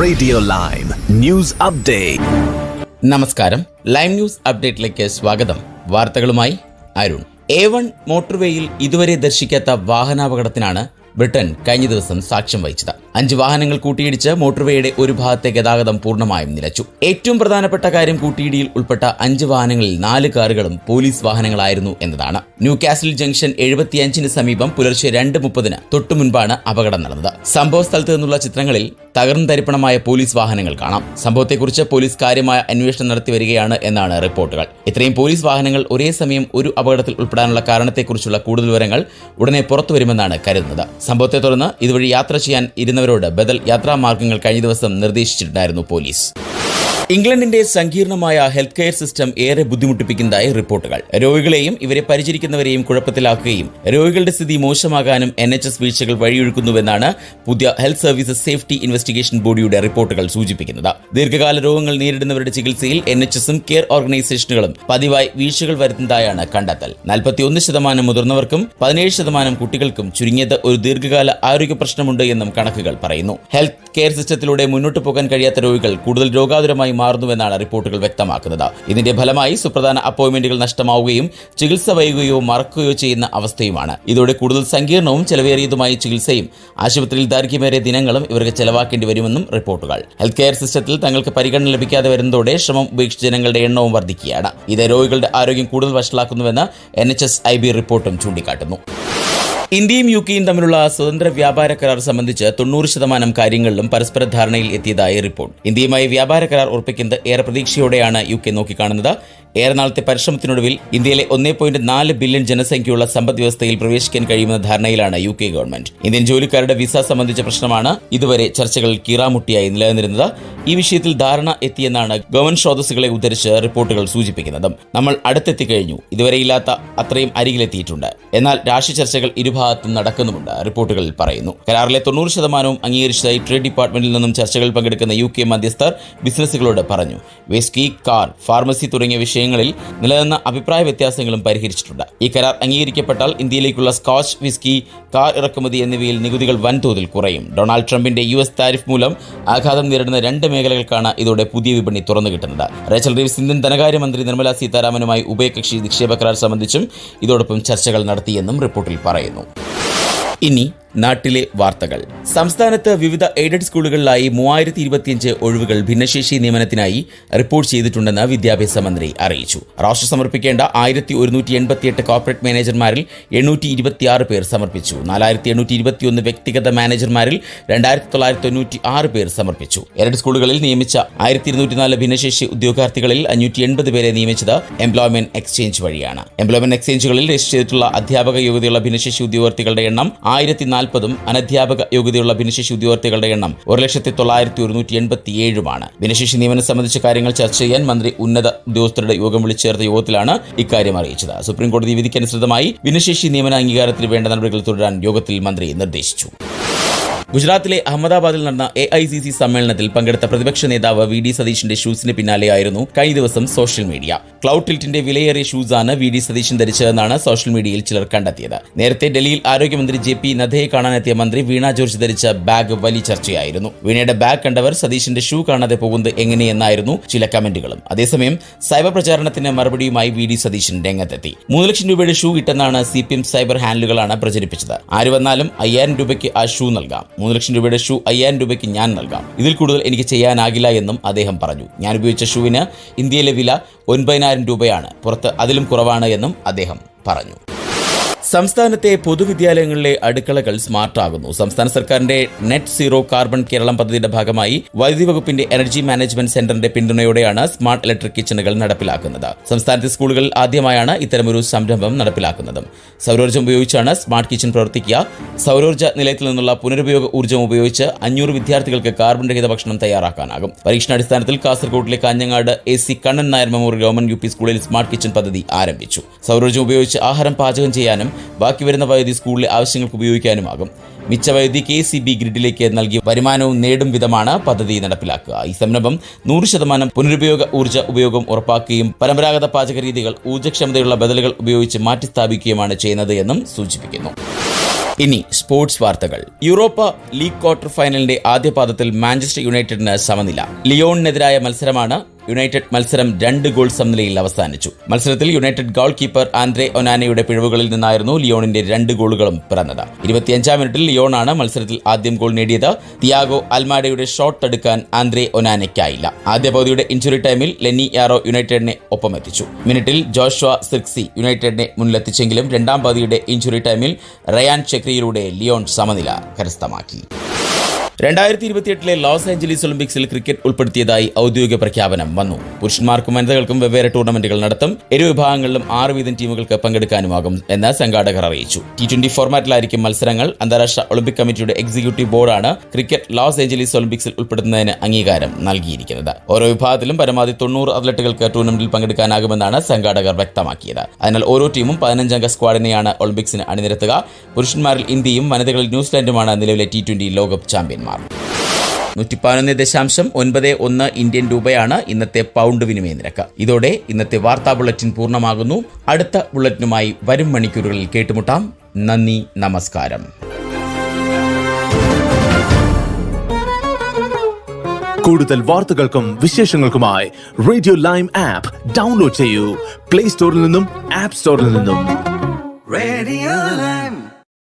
Radio lime news update. നമസ്കാരം, lime news അപ്ഡേറ്റിലേക്ക് സ്വാഗതം. വാർത്തകളുമായി അരുൺ. A1 മോട്ടോർവേയിൽ ഇതുവരെ ദർശിക്കാത്ത വാഹനാപകടത്തിനാണ് ബ്രിട്ടൻ കഴിഞ്ഞ ദിവസം സാക്ഷ്യം വഹിച്ചത്. 5 വാഹനങ്ങൾ കൂട്ടിയിടിച്ച് മോട്ടോർവേയുടെ ഒരു ഭാഗത്തെ ഗതാഗതം പൂർണ്ണമായും നിലച്ചു. ഏറ്റവും പ്രധാനപ്പെട്ട കാര്യം കൂട്ടിയിടിയിൽ ഉൾപ്പെട്ട 5 വാഹനങ്ങളിൽ 4 കാറുകളും പോലീസ് വാഹനങ്ങളായിരുന്നു എന്നതാണ്. ന്യൂകാസിൽ ജംഗ്ഷൻ 75-ന് സമീപം പുലർച്ചെ 2:30 തൊട്ടു മുൻപാണ് അപകടം നടന്നത്. സംഭവ സ്ഥലത്ത് നിന്നുള്ള ചിത്രങ്ങളിൽ തകർന്നു തരിപ്പണമായ പോലീസ് വാഹനങ്ങൾ കാണാം. സംഭവത്തെക്കുറിച്ച് പോലീസ് കാര്യമായ അന്വേഷണം നടത്തി വരികയാണ് എന്നാണ് റിപ്പോർട്ടുകൾ. ഇത്രയും പോലീസ് വാഹനങ്ങൾ ഒരേ സമയം ഒരു അപകടത്തിൽ ഉൾപ്പെടാനുള്ള കാരണത്തെക്കുറിച്ചുള്ള കൂടുതൽ വിവരങ്ങൾ ഉടനെ പുറത്തുവരുമെന്നാണ് കരുതുന്നത്. സംഭവത്തെ തുടർന്ന് ഇതുവഴി യാത്ര ചെയ്യാൻ ഇരുന്നവരോട് ബദൽ യാത്രാമാർഗങ്ങൾ കഴിഞ്ഞ ദിവസം നിർദ്ദേശിച്ചിട്ടുണ്ടായിരുന്നു പോലീസ്. ഇംഗ്ലണ്ടിന്റെ സങ്കീർണമായ ഹെൽത്ത് കെയർ സിസ്റ്റം ഏറെ ബുദ്ധിമുട്ടിപ്പിക്കുന്നതായി റിപ്പോർട്ടുകൾ. രോഗികളെയും ഇവരെ പരിചരിക്കുന്നവരെയും കുഴപ്പത്തിലാക്കുകയും രോഗികളുടെ സ്ഥിതി മോശമാകാനും NHS വീഴ്ചകൾ വഴിയൊഴുക്കുന്നുവെന്നാണ് പുതിയ ഹെൽത്ത് സർവീസസ് സേഫ്റ്റി ഇൻവെസ്റ്റിഗേഷൻ ബോഡിയുടെ റിപ്പോർട്ടുകൾ സൂചിപ്പിക്കുന്നത്. ദീർഘകാല രോഗങ്ങൾ നേരിടുന്നവരുടെ ചികിത്സയിൽ NHSഉം കെയർ ഓർഗനൈസേഷനുകളും പതിവായി വീഴ്ചകൾ വരുത്തുന്നതായാണ് കണ്ടെത്തൽ. 41% മുതിർന്നവർക്കും 17% കുട്ടികൾക്കും ചുരുങ്ങിയത് ഒരു ദീർഘകാല ആരോഗ്യ പ്രശ്നമുണ്ട് എന്നും കണക്കുകൾ പറയുന്നു. ഹെൽത്ത് കെയർ സിസ്റ്റത്തിലൂടെ മുന്നോട്ട് പോകാൻ കഴിയാത്ത രോഗികൾ കൂടുതൽ രോഗാതുരമായി മാറുന്നുവെന്നാണ് റിപ്പോർട്ടുകൾ വ്യക്തമാക്കുന്നത്. ഇതിന്റെ ഫലമായി സുപ്രധാന അപ്പോയിന്റ്മെന്റുകൾ നഷ്ടമാവുകയും ചികിത്സ വൈകുകയോ മറക്കുകയോ ചെയ്യുന്ന അവസ്ഥയുമാണ്. ഇതോടെ കൂടുതൽ സങ്കീർണവും ചെലവേറിയതുമായ ചികിത്സയും ആശുപത്രിയിൽ ദൈർഘ്യമേറിയ ദിനങ്ങളും ഇവർക്ക് ചെലവാക്കേണ്ടി വരുമെന്നും റിപ്പോർട്ടുകൾ. ഹെൽത്ത് കെയർ സിസ്റ്റത്തിൽ തങ്ങൾക്ക് പരിഗണന ലഭിക്കാതെ വരുന്നതോടെ ശ്രമം ഉപേക്ഷിച്ച ജനങ്ങളുടെ എണ്ണവും വർദ്ധിക്കുകയാണ്. ഇത് രോഗികളുടെ ആരോഗ്യം കൂടുതൽ വഷളാക്കുന്നുവെന്ന് NHS IB റിപ്പോർട്ടും ചൂണ്ടിക്കാട്ടുന്നു. ഇന്ത്യയും UKയും തമ്മിലുള്ള സ്വതന്ത്ര വ്യാപാര കരാർ സംബന്ധിച്ച് 90% കാര്യങ്ങളിലും പരസ്പര ധാരണയിൽ എത്തിയതായി റിപ്പോർട്ട്. ഇന്ത്യയുമായി വ്യാപാര കരാർ ഉറപ്പിക്കുന്നത് ഏറെ പ്രതീക്ഷയോടെയാണ് UK നോക്കിക്കാണുന്നത്. ഏറെ നാളത്തെ പരിശ്രമത്തിനൊടുവിൽ ഇന്ത്യയിലെ 1.4 ബില്യൺ ജനസംഖ്യയുള്ള സമ്പദ് വ്യവസ്ഥയിൽ പ്രവേശിക്കാൻ കഴിയുമെന്ന ധാരണയിലാണ് UK ഗവൺമെന്റ്. ഇന്ത്യൻ ജോലിക്കാരുടെ വിസ സംബന്ധിച്ച പ്രശ്നമാണ് ഇതുവരെ ചർച്ചകളിൽ കീറാമുട്ടിയായി നിലനിന്നിരുന്നത്. ഈ വിഷയത്തിൽ ധാരണ എത്തിയെന്നാണ് ഗവൺമെന്റ് സ്രോതസ്സുകളെ ഉദ്ധരിച്ച് റിപ്പോർട്ടുകൾ സൂചിപ്പിക്കുന്നത്. നമ്മൾ അടുത്തെത്തിക്കഴിഞ്ഞു, ഇതുവരെയില്ലാത്ത അത്രയും അരികിലെത്തിയിട്ടുണ്ട്. എന്നാൽ രാഷ്ട്രീയ ചർച്ചകൾ ഇരുഭാഗത്തും നടക്കുന്നുമുണ്ട്, റിപ്പോർട്ടുകളിൽ പറയുന്നു. കരാറിലെ 90% അംഗീകരിച്ചതായി ട്രേഡ് ഡിപ്പാർട്ട്മെന്റിൽ നിന്നും ചർച്ചകളിൽ പങ്കെടുക്കുന്ന UK മധ്യസ്ഥർ ബിസിനസ്സുകളോട് പറഞ്ഞു. വിസ്കി, കാർ, ഫാർമസി തുടങ്ങിയ വിഷയങ്ങളിൽ നിലനിന്ന അഭിപ്രായ വ്യത്യാസങ്ങളും പരിഹരിച്ചിട്ടുണ്ട്. ഈ കരാർ അംഗീകരിക്കപ്പെട്ടാൽ ഇന്ത്യയിലേക്കുള്ള സ്കോച്ച്, വിസ്കി, കാർ ഇറക്കുമതി എന്നിവയിൽ നികുതികൾ വൻതോതിൽ കുറയും. ഡൊണാൾഡ് ട്രംപിന്റെ US താരിഫ് മൂലം ആഘാതം നേരിടുന്ന 2 മേഖലകൾക്കാണ് ഇതോടെ പുതിയ വിപണി തുറന്നു കിട്ടുന്നത്. റേച്ചൽ റീവ്സ് ഇന്ത്യൻ ധനകാര്യമന്ത്രി നിർമ്മല സീതാരാമനുമായി ഉഭയകക്ഷി നിക്ഷേപ കരാർ സംബന്ധിച്ചും ഇതോടൊപ്പം ചർച്ചകൾ നടത്തിയെന്നും റിപ്പോർട്ടിൽ പറയുന്നു. ഇനി നാട്ടിലെ വാർത്തകൾ. സംസ്ഥാനത്ത് വിവിധ എയ്ഡഡ് സ്കൂളുകളിലായി 3025 ഒഴിവുകൾ ഭിന്നശേഷി നിയമനത്തിനായി റിപ്പോർട്ട് ചെയ്തിട്ടുണ്ടെന്ന് വിദ്യാഭ്യാസ മന്ത്രി അറിയിച്ചു. രാഷ്ട്ര സമർപ്പിക്കേണ്ട 1188 കോർപ്പറേറ്റ് മാനേജർമാരിൽ 826 പേർ സമർപ്പിച്ചു. 4821 വ്യക്തിഗത മാനേജർമാരിൽ 2996 പേർ സമർപ്പിച്ചു. എയ്ഡഡ് സ്കൂളുകളിൽ നിയമിച്ച 1204 ഭിന്നശേഷി ഉദ്യോഗാർത്ഥികളിൽ 580 പേരെ നിയമിച്ചത് എംപ്ലോയ്മെന്റ് എക്സ്ചേഞ്ച് വഴിയാണ്. എംപ്ലോയ്മെന്റ് എക്സ്ചേഞ്ചുകളിൽ രജിസ്റ്റർ ചെയ്തിട്ടുള്ള അധ്യാപക യോഗ്യതയുള്ള ഭിന്നശേഷി ഉദ്യോഗാർത്ഥികളുടെ എണ്ണം 1040 അനധ്യാപക യോഗ്യതയുള്ള ഭിന്നശേഷി ഉദ്യോഗാർത്ഥികളുടെ എണ്ണം 1,09,187 ഭിന്നശേഷി നിയമനം സംബന്ധിച്ച കാര്യങ്ങൾ ചർച്ച ചെയ്യാൻ മന്ത്രി ഉന്നത ഉദ്യോഗസ്ഥരുടെ യോഗം വിളിച്ചു ചേർത്ത യോഗത്തിലാണ് ഇക്കാര്യം അറിയിച്ചത്. സുപ്രീംകോടതി വിധിക്കനുസൃതമായി ഭിന്നശേഷി നിയമന അംഗീകാരത്തിന് വേണ്ട നടപടികൾ തുടരാൻ യോഗത്തിൽ മന്ത്രി നിർദ്ദേശിച്ചു. ഗുജറാത്തിലെ അഹമ്മദാബാദിൽ നടന്ന AICC സമ്മേളനത്തിൽ പങ്കെടുത്ത പ്രതിപക്ഷ നേതാവ് VD സതീശന്റെ ഷൂസിന് പിന്നാലെയായിരുന്നു കഴിഞ്ഞ ദിവസം സോഷ്യൽ മീഡിയ. ക്ലൗഡ് ടിൽറ്റിന്റെ വിലയേറിയ ഷൂസാണ് VD സതീശൻ ധരിച്ചതെന്നാണ് സോഷ്യൽ മീഡിയയിൽ ചിലർ കണ്ടെത്തിയത്. നേരത്തെ ഡൽഹിയിൽ ആരോഗ്യമന്ത്രി JP നദ്ദയെ കാണാനെത്തിയ മന്ത്രി വീണ ജോർജ് ധരിച്ച ബാഗ് വലിയ ചർച്ചയായിരുന്നു. വീണയുടെ ബാഗ് കണ്ടവർ സതീശന്റെ ഷൂ കാണാതെ പോകുന്നത് എങ്ങനെയെന്നായിരുന്നു ചില കമന്റുകളും. അതേസമയം സൈബർ പ്രചാരണത്തിന് മറുപടിയുമായി VD സതീശൻ രംഗത്തെത്തി. 3 ലക്ഷം രൂപയുടെ ഷൂ ഇട്ടെന്നാണ് CPM സൈബർ ഹാൻഡിലുകളാണ് പ്രചരിപ്പിച്ചത്. ആര് വന്നാലും 5000 രൂപയ്ക്ക് ആ ഷൂ നൽകാം. 3 ലക്ഷം രൂപയുടെ ഷൂ 5000 രൂപയ്ക്ക് ഞാൻ നൽകാം. ഇതിൽ കൂടുതൽ എനിക്ക് ചെയ്യാനാകില്ല എന്നും അദ്ദേഹം പറഞ്ഞു. ഞാൻ ഉപയോഗിച്ച ഷൂവിന് ഇന്ത്യയിലെ വില 9000 രൂപയാണ്. പുറത്ത് അതിലും കുറവാണ് എന്നും അദ്ദേഹം പറഞ്ഞു. സംസ്ഥാനത്തെ പൊതുവിദ്യാലയങ്ങളിലെ അടുക്കളകൾ സ്മാർട്ടാകുന്നു. സംസ്ഥാന സർക്കാരിന്റെ നെറ്റ് സീറോ കാർബൺ കേരളം പദ്ധതിയുടെ ഭാഗമായി വൈദ്യുതി വകുപ്പിന്റെ എനർജി മാനേജ്മെന്റ് സെന്ററിന്റെ പിന്തുണയോടെയാണ് സ്മാർട്ട് ഇലക്ട്രിക് കിച്ചണുകൾ നടപ്പിലാക്കുന്നത്. സംസ്ഥാനത്തെ സ്കൂളുകളിൽ ആദ്യമായാണ് ഇത്തരമൊരു സംരംഭം നടപ്പിലാക്കുന്നത്. സൗരോർജ്ജം ഉപയോഗിച്ചാണ് സ്മാർട്ട് കിച്ചൺ പ്രവർത്തിക്കുക. സൗരോർജ്ജ നിലയത്തിൽ നിന്നുള്ള പുനരുപയോഗ ഊർജ്ജം ഉപയോഗിച്ച് 500 വിദ്യാർത്ഥികൾക്ക് കാർബൺ രഹിത ഭക്ഷണം തയ്യാറാക്കാനാകും. പരീക്ഷണാടിസ്ഥാനത്തിൽ കാസർഗോഡിലെ Kanhangad AC Kannan Nair memorial government UP സ്കൂളിൽ സ്മാർട്ട് കിച്ചൺ പദ്ധതി ആരംഭിച്ചു. സൗരോർജ്ജം ഉപയോഗിച്ച് ആഹാരം പാചകം ചെയ്യാനും ബാക്കി വരുന്ന വൈദ്യുതി സ്കൂളിലെ ആവശ്യങ്ങൾക്ക് ഉപയോഗിക്കാനുമാകും. മിച്ച വൈദ്യുതി KCB ഗ്രിഡിലേക്ക് നൽകി വരുമാനവും നേടും വിധമാണ് പദ്ധതി നടപ്പിലാക്കുക. ഈ സംരംഭം 100% പുനരുപയോഗ ഊർജ്ജ ഉപയോഗം ഉറപ്പാക്കുകയും പരമ്പരാഗത പാചക രീതികൾ ഊർജ്ജക്ഷമതയുള്ള ബദലുകൾ ഉപയോഗിച്ച് മാറ്റിസ്ഥാപിക്കുകയുമാണ് ചെയ്യുന്നത് എന്നും സൂചിപ്പിക്കുന്നു. ഇനി സ്പോർട്സ് വാർത്തകൾ. യൂറോപ്പ ലീഗ് ക്വാർട്ടർ ഫൈനലിന്റെ ആദ്യ പാദത്തിൽ മാഞ്ചസ്റ്റർ യുണൈറ്റഡിന് സമനില. ലിയോണിനെതിരായ മത്സരമാണ്. യുണൈറ്റഡ് മത്സരം 2 ഗോൾ സമനിലയിൽ അവസാനിച്ചു. മത്സരത്തിൽ യുണൈറ്റഡ് ഗോൾ കീപ്പർ ആൻഡ്രെ ഒനാനയുടെ പിഴവുകളിൽ നിന്നായിരുന്നു ലിയോണിന്റെ 2 ഗോളുകളും പിറന്നത്. 25-ാം മിനിറ്റിൽ ലിയോണാണ് മത്സരത്തിൽ ആദ്യം ഗോൾ നേടിയത്. തിയാഗോ അൽമാഡയുടെ ഷോട്ട് തടുക്കാൻ ആൻഡ്രെ ഒനാനയ്ക്കായില്ല. ആദ്യ പകുതിയുടെ ഇഞ്ചുറി ടൈമിൽ ലെന്നി യാറോ യുണൈറ്റഡിനെ ഒപ്പമെത്തിച്ചു. മിനിറ്റിൽ ജോഷ്വ സിർക്സി യുണൈറ്റഡിനെ മുന്നിലെത്തിച്ചെങ്കിലും 2-ാം പകുതിയുടെ ഇഞ്ചുറി ടൈമിൽ റയാൻ ചെക്രിയിലൂടെ ലിയോൺ സമനില കരസ്ഥമാക്കി. 2028 ലോസ് ഏഞ്ചലീസ് ഒളിമ്പിക്സിൽ ക്രിക്കറ്റ് ഉൾപ്പെടുത്തിയതായി ഔദ്യോഗിക പ്രഖ്യാപനം വന്നു. പുരുഷന്മാർക്കും വനിതകൾക്കും വെവ്വേറെ ടൂർണമെന്റുകൾ നടത്തും. 7 വിഭാഗങ്ങളിലും 6 വീതം ടീമുകൾക്ക് പങ്കെടുക്കാനുമാകും എന്ന് സംഘാടകർ അറിയിച്ചു. T20 ഫോർമാറ്റിലായിരിക്കും മത്സരങ്ങൾ. അന്താരാഷ്ട്ര ഒളിമ്പിക് കമ്മിറ്റിയുടെ എക്സിക്യൂട്ടീവ് ബോർഡാണ് ക്രിക്കറ്റ് ലോസ് ഏഞ്ചലീസ് ഒളിമ്പിക്സിൽ ഉൾപ്പെടുത്തുന്നതിന് അംഗീകാരം നൽകിയിരിക്കുന്നത്. ഓരോ വിഭാഗത്തിലും പരമാവധി 90 അത്ലറ്റുകൾക്ക് ടൂർണമെന്റിൽ പങ്കെടുക്കാനാകുമെന്നാണ് സംഘാടകർ വ്യക്തമാക്കിയത്. അതിനാൽ ഓരോ ടീമും 15-അംഗ സ്ക്വാഡിനെയാണ് ഒളിമ്പിക്സിന് അണിനിരത്തുക. പുരുഷന്മാരിൽ ഇന്ത്യയും വനിതകളിൽ ന്യൂസിലാൻഡുമാണ് നിലവിലെ T20 ലോകകപ്പ് ചാമ്പ്യന്മാർ. 115.91 ഇന്ത്യൻ രൂപയാണ് ഇന്നത്തെ പൗണ്ട് വിനിമയ നിരക്ക്. ഇതോടെ ഇന്നത്തെ വാർത്താ ബുള്ളറ്റിൻ പൂർണ്ണമാകുന്നു. അടുത്ത ബുള്ളറ്റിനുമായി വരും മണിക്കൂറുകളിൽ കേട്ടുമുട്ടാം. നന്ദി, നമസ്കാരം. കൂടുതൽ വാർത്തകൾക്കും വിശേഷങ്ങൾക്കുമായി റേഡിയോ ലൈം ആപ്പ് ഡൗൺലോഡ് ചെയ്യൂ. പ്ലേ സ്റ്റോറിൽ നിന്നും ആപ്പ് സ്റ്റോറിൽ നിന്നും. Radio Lime.